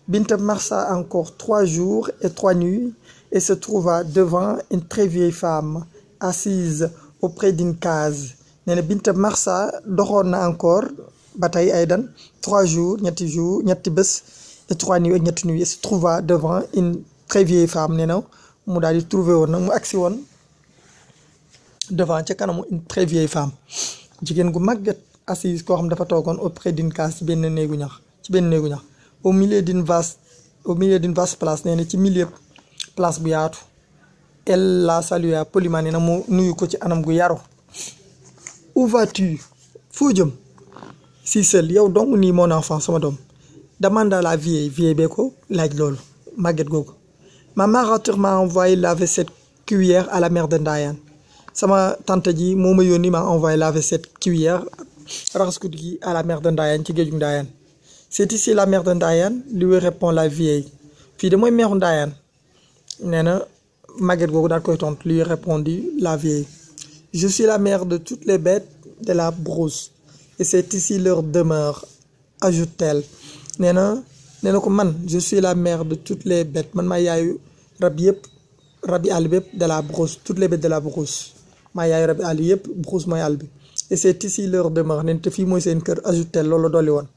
Binta marcha encore 3 jours et 3 nuits et se trouva devant une très vieille femme assise auprès d'une case. nee na Binta marcha doxoon na encore ba tey aydan 3 jours ñetti bés et 3 nuits ak ñetti nuits et se trouva devant une très vieille femme. nee na mu daal di trouvé woon nag mu agsi woon devant ca kanamu une très vieille femme, jigéen gu màgget assise koo xam dafa toogoon auprès d'une case ci benn néegu ñax au milieu d'une vaste place. nee na ci milieu place bu yaatu. elle la salua poliment. nee na mu nuyu ko ci anam gu yaru. où vas-tu? foo jëm? si seul yow dong nii mon enfant sama doom. demanda la vieille bee ko laaj loolu màgget googu. ma marature m'a envoyé laver cette cuillère à la mère de Ndayane. sama tante ji moo ma yónni m'a envoyé laver cette cuillère raxaskut gi à la mère de Ndayane ci géejug Ndayane. c'est ici la mère de Ndayane, lui répond la vieille. fii de mooy meeru Ndayane. nee na màgget googu daal koy tontu lui répondit la vieille. je suis la mère de toutes les bêtes de la brousse et c'est ici leur demeure, ajoute-t-elle. nee na ko man je suis la mère de toutes les bêtes, man maa yaayu rab yëpp rabi àll bépp de la brousse, toutes les bêtes de la brousse maa yaayu rabi àll yëpp brousse mooy àll bi. et c'est ici leur demeure. nee na te fii mooy seen kër, ajoute-t-elle. loolu dolli woon.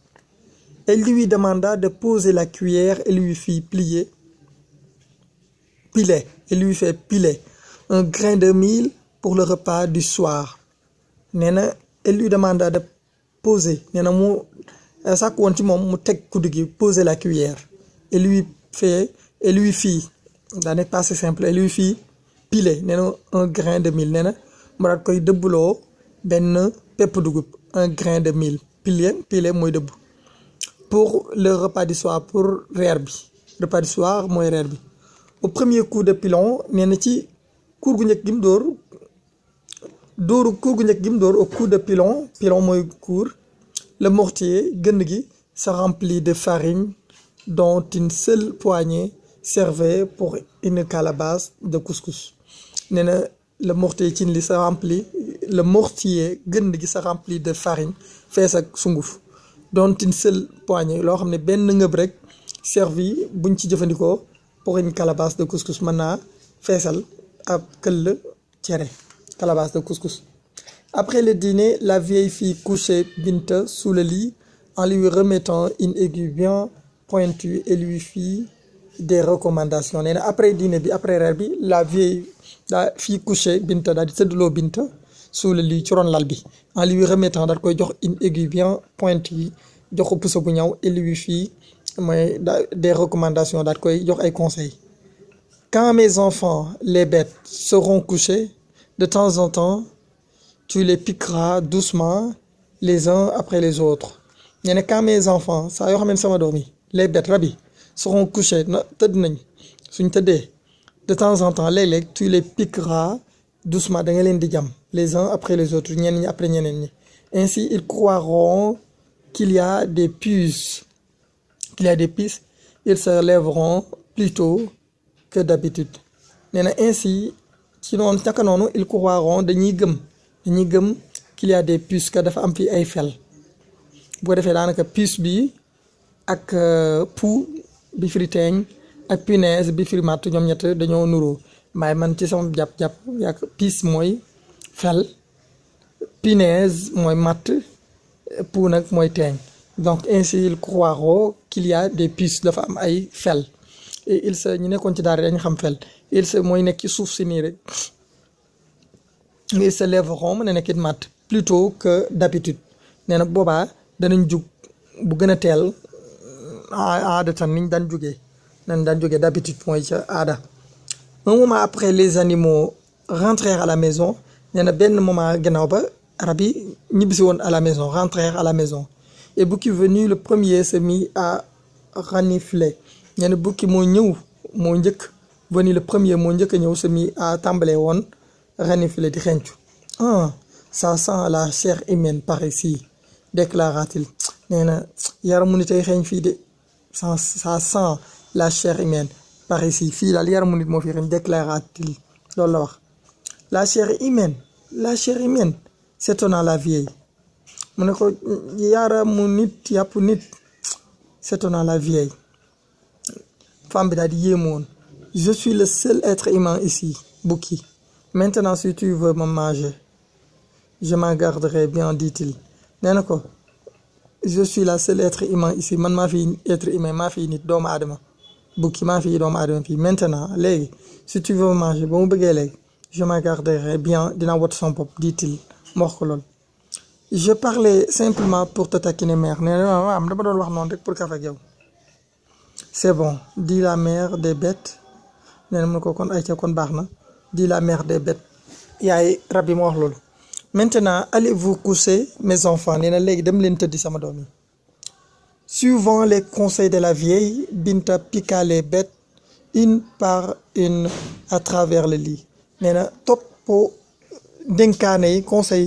Elle lui demanda de poser la cuillère et lui fit piler un grain de mil pour le repas du soir. nee na elle lui demanda de poser. nee na mu sàkk woon ci moom mu teg kuddu gi poser la cuillère. et lui fit daa nekk pas simple. et lui fit piler. nee na un grain de mil. nee na mu daal koy dëbbuloo benn pepp dugub. un grain de mil. piler mooy dëbb. pour le repas du soir, pour reer bi. repas du soir mooy reer bi. au premier coup de pilon. nee na ci kuur gu njëkk gi mu dóor au coup de pilon mooy kuur. le mortier gënn gi se remplit de farine dont une seule poignée servait pour une calebasse de couscous. nee na le mortier cin li se remplit le mortier gënn gi se remplit de farine fees ak sunguf. dont une seule poignée loo xam ne benn ngëb rek servi buñ ci jëfandikoo pour une calebasse de couscous. mën naa feesal ab këll cere calebasse de couscous. Après le dîner, la vieille fit coucher Binta sous le lit en lui remettant une aiguille bien pointue et lui fit des recommandations. nee na après dîner bi après reer bi la vieille daa fit coucher Binta daal di tëddloo Binta sous le lit ci ron lal bi en lui remettant daal koy jox une aiguille bien pointue jox ko puso bu ñaw et lui fit mooy des recommandations daal koy jox ay conseils. Quand mes enfants les bêtes seront couchés, de temps en temps tu les piqueras doucement les uns après les autres. nee na quand mes enfants saa yoo xam ne sama doom yi les bêtes rab yi seront couchés na tëdd nañ suñ tëddee de temps en temps léeg-léeg tu les piqueras doucement da nga leen di jam les uns après les autres ñenn ñi après ñeneen ñi. ainsi ils croiront qu'il y a des puces ils se lèveront plus tôt que d'habitude. nee na ainsi ci noonu naka noonu ils croiront dañuy gëm qu'il y a des puces que dafa am fi ay fel. bu ko defee daanaka puce bi ak pou bi firi teeñ ak punaise bi firi matt ñoom ñett dañoo nuroo waaye man ci sama jàpp yak puce mooy fel, punaise mooy matt, pou nag mooy teeñ. donc ainsi ils croiront qu'il y a des puces dafa am ay fel. et il se ñu nekkoon ci daara dañu xam fel. il se mooy nekk ci suuf si nii rek. ils se lèveront mu ne nekkit matt plus tôt que d'habitude. nee na boobaa danañ jug bu gën a teel aadatan niñ daan jógee d'habitude mooy ca aada. un moment après les animaux rentrèrent à la maison. nee na benn moment gannaaw ba rab yi ñibbisi woon à la maison rentrèrent à la maison. et Bouki venu le premier se mit à renifler. nee na Bouki moo njëkk venu le premier moo njëkk a ñëw se mit à tàmbalee woon renifler di xencu. ça sent la chair humaine par ici, déclara-t-il. nee na yaramu nit ay xeeñ fii de ça sent la chair humaine par ici fii daal yaramu nit moo fi xeeñ, déclara-t-il. loolu la wax. la chair humaine s'étonna la vieille. mu ne ko yaramu nit yàpp nit s'étonna la vieille. femme bi daal di yéemu woon je suis le seul être humain ici Bouki maintenant si tu veux me manger je m'en garderai bien dit-il nee na ko je suis la seule être humain ici man maa fi être humain maa fi nit doomu aadama Bouki maa fi doomu aadama fii maintenant léegi si tu veux me manger ba mu bëggee léegi je m'en garderai bien dinaa wat son bopp dit-il ma wax ko loolu je parlais simplement pour te taquiner mère nee na waaw dama doon wax noonu rek pour kaf ak yow c'est bon dit la mère des bêtes nee na mu ne ko kon ay ca kon baax na dit la mère des bêtes yaay rab yi ma wax loolu maintenant allez-vous coucher mes enfants nee na léegi dem leen tëddi sama doom yi suivant les conseils de la vieille Binta piqua les bêtes une par une à travers le lit nee na toppoo dénkaane yi conseil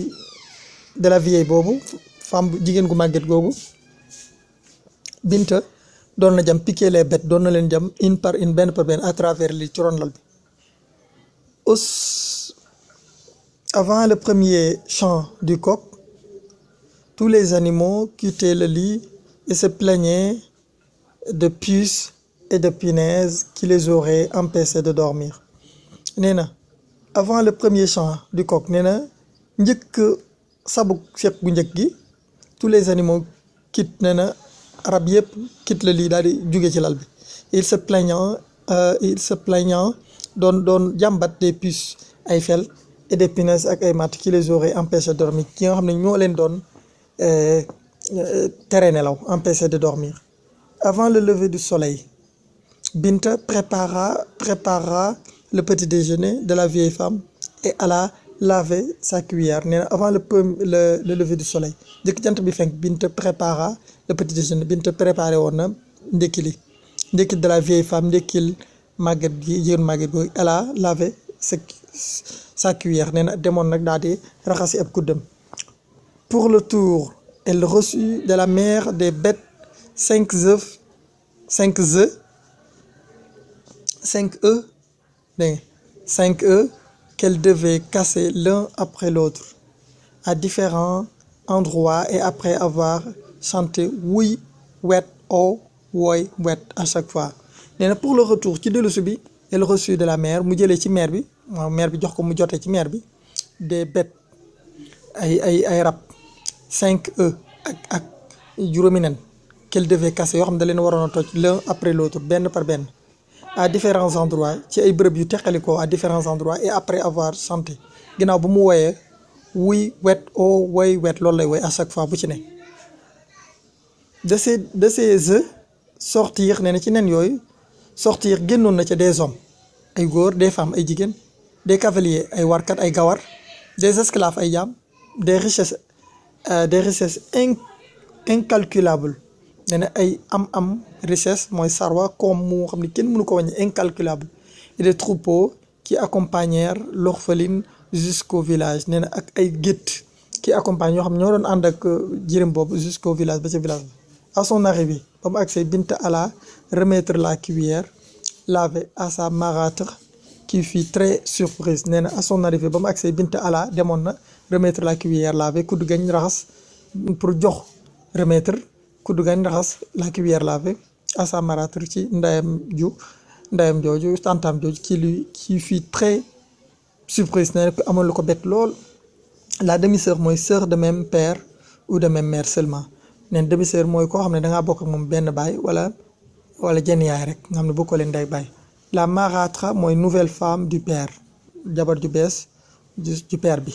de la vieille boobu femme bu jigéen gu màgget googu Binta doon na jam piquer les bêtes doon na leen jam une par une benn par benn à travers li ci ron lal bi avant le premier chant du coq tous les animaux quittaient le lit et se plaignaient de puces et de punaises qui les auraient empêchés de dormir nee na avant le premier chant du coq nee na njëkk sabu fekk bu njëkk gi tous les animaux quittent nee na rab yëpp quitte le lit daal di jóge ci lal bi il se plaignant doon jàmbat des puces ay fel et des punaises ak ay matt qui les auraient empêchés de dormir ki nga xam ne ñoo leen doon tere nelaw empêchés de dormir avant le lever du soleil Binta prépara le petit déjeuner de la vieille femme et alla laver sa cuillère nee na avant le lever du soleil njëkk jant bi fenk Binta prépara le petit déjeuner Binta préparé woon na ndekki de la vieille femme ndekkil màgget gi jigéen màgget googu elle a lavé sa cuillère nee na demoon nag daal di raxasi ab kuddam pour le tour elle reçut de la mère des bêtes 5 œufs qu'elle devait casser l'un après l'autre à différents endroits et après avoir chanté oui wet oh wooy wet à chaque fois nee na pour le retour ci dellusi bi elle reçut de la mère mu jëlee ci mère bi waaw mère bi jox ko mu jotee ci mère bi des bêtes ay rab 5 œufs ak juróomi nen qu'elle devait casser yoo xam ne da leen waroon a toj l'un après l'autre benn par benn à différents endroits ci ay bërëb yu teqalikoo à différents endroits et après avoir chanté ginnaaw bu mu wooyee wuy wet oh woy wet loolu lay woy à chaque fois bu ci ne de ces œufs sortir nee na ci nen yooyu sortir génnoon na ca des hommes ay góor des femmes ay jigéen des cavaliers ay warkat ay gawar des esclaves ay jaam des richesses incalculables nee na ay am richesse mooy sarwa comme mu xam ne kenn mënu ko wàññi incalculable et des troupeaux qui accompagnèrent l'orpheline jusqu'au village nee na ak ay gétt qui accompagne yoo xam ne ñoo doon ànd ak jirim boobu jusqu'au village ba ca village bi à son arrivée ba mu agsee Binta alla remettre la cuillère lavée à sa marâtre qui fut très surprise nee na à son arrivée ba mu agsee Binta alla demoon na remettre la cuillère lavée kudd gañ raxas pour jox remettre kudd gañ raxas la cuillère lavée à sa marâtre ci ndayam jooju tantam jooju qui fut très surprise nee na ko amoon lu ko bett lool la demi-sœur mooy sœur de même père ou de même mère seulement neen demi-sœur mooy koo xam ne dangaa bokk ak moom benn baay wala jenn yaay rek nga xam ne bokkoo leen day baay la marâtre mooy nouvelle femme du père jabar ju bees du père bi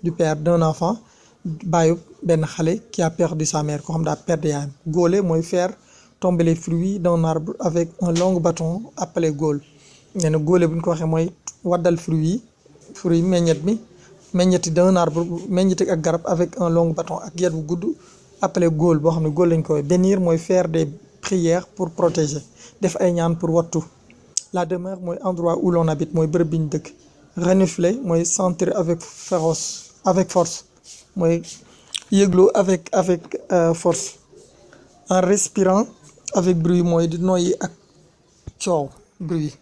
du père d'un enfant baayu benn xale qui a perdu sa mère koo xam daa perdre yaayam góole mooy faire tomber les fruits d'un arbre avec un long bâton appelé góol nee na góole bu ñu ko waxee mooy waddal fruit meññeti d'un arbre meññeti ak garab avec un long bâton ak yet bu gudd appelé góol boo xam ne góol lañ koy bénir mooy faire des prières pour protéger def ay ñaan pour wattu la demeure mooy endroit où l'on habite mooy bërëb bi ñu dëkk renifler mooy sentir avec force mooy yëglu avec force en respirant avec bruit mooy di noyyi ak coow bruit